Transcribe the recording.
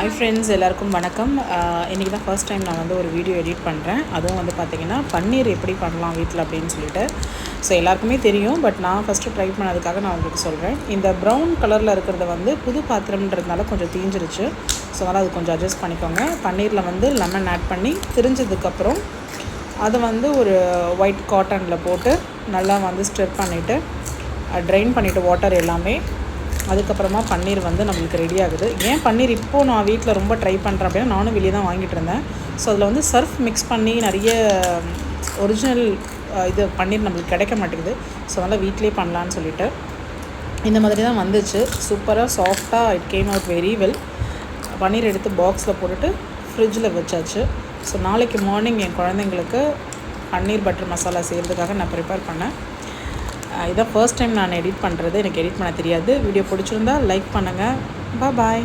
Hi friends, எல்லாருக்கும் வணக்கம். இன்றைக்கி தான் ஃபர்ஸ்ட் டைம் நான் வந்து ஒரு வீடியோ எடிட் பண்ணுறேன். அதுவும் வந்து பார்த்திங்கன்னா பன்னீர் எப்படி பண்ணலாம் வீட்டில் அப்படின்னு சொல்லிட்டு. ஸோ எல்லாருக்குமே தெரியும், பட் நான் ஃபஸ்ட்டு ட்ரை பண்ணதுக்காக நான் உங்களுக்கு சொல்கிறேன். இந்த ப்ரௌன் கலரில் இருக்கிறத வந்து புது பாத்திரம்ன்றதுனால கொஞ்சம் தீஞ்சிருச்சு. ஸோ அதனால் அது கொஞ்சம் அட்ஜஸ்ட் பண்ணிக்கோங்க. பன்னீரில் வந்து லெமன் ஆட் பண்ணி திரிஞ்சதுக்கப்புறம் அதை வந்து ஒரு ஒயிட் காட்டனில் போட்டு நல்லா வந்து ஸ்டிர் பண்ணிவிட்டு ட்ரைன் பண்ணிவிட்டு வாட்டர் எல்லாமே, அதுக்கப்புறமா பன்னீர் வந்து நம்மளுக்கு ரெடி ஆகுது. ஏன் பன்னீர் இப்போது நான் வீட்டில் ரொம்ப ட்ரை பண்ணுறேன் அப்படின்னா, நானும் வெளியே தான் வாங்கிட்டு இருந்தேன். ஸோ அதில் வந்து சர்ஃப் மிக்ஸ் பண்ணி நிறைய ஒரிஜினல் இது பன்னீர் நம்மளுக்கு கிடைக்க மாட்டேங்குது. ஸோ அதனால் வீட்டிலே பண்ணலான்னு சொல்லிவிட்டு இந்த மாதிரி தான் வந்துச்சு. சூப்பராக சாஃப்டாக it came out very well. Paneer எடுத்து பாக்ஸில் போட்டுட்டு ஃப்ரிட்ஜில் வச்சாச்சு. ஸோ நாளைக்கு மார்னிங் என் குழந்தைங்களுக்கு பன்னீர் பட்டர் மசாலா செய்கிறதுக்காக நான் ப்ரிப்பேர் பண்ணேன். இதான் ஃபர்ஸ்ட் டைம் நான் எடிட் பண்ணுறது. எனக்கு எடிட் பண்ண தெரியாது. வீடியோ பிடிச்சிருந்தா லைக் பண்ணுங்கள். பாய்.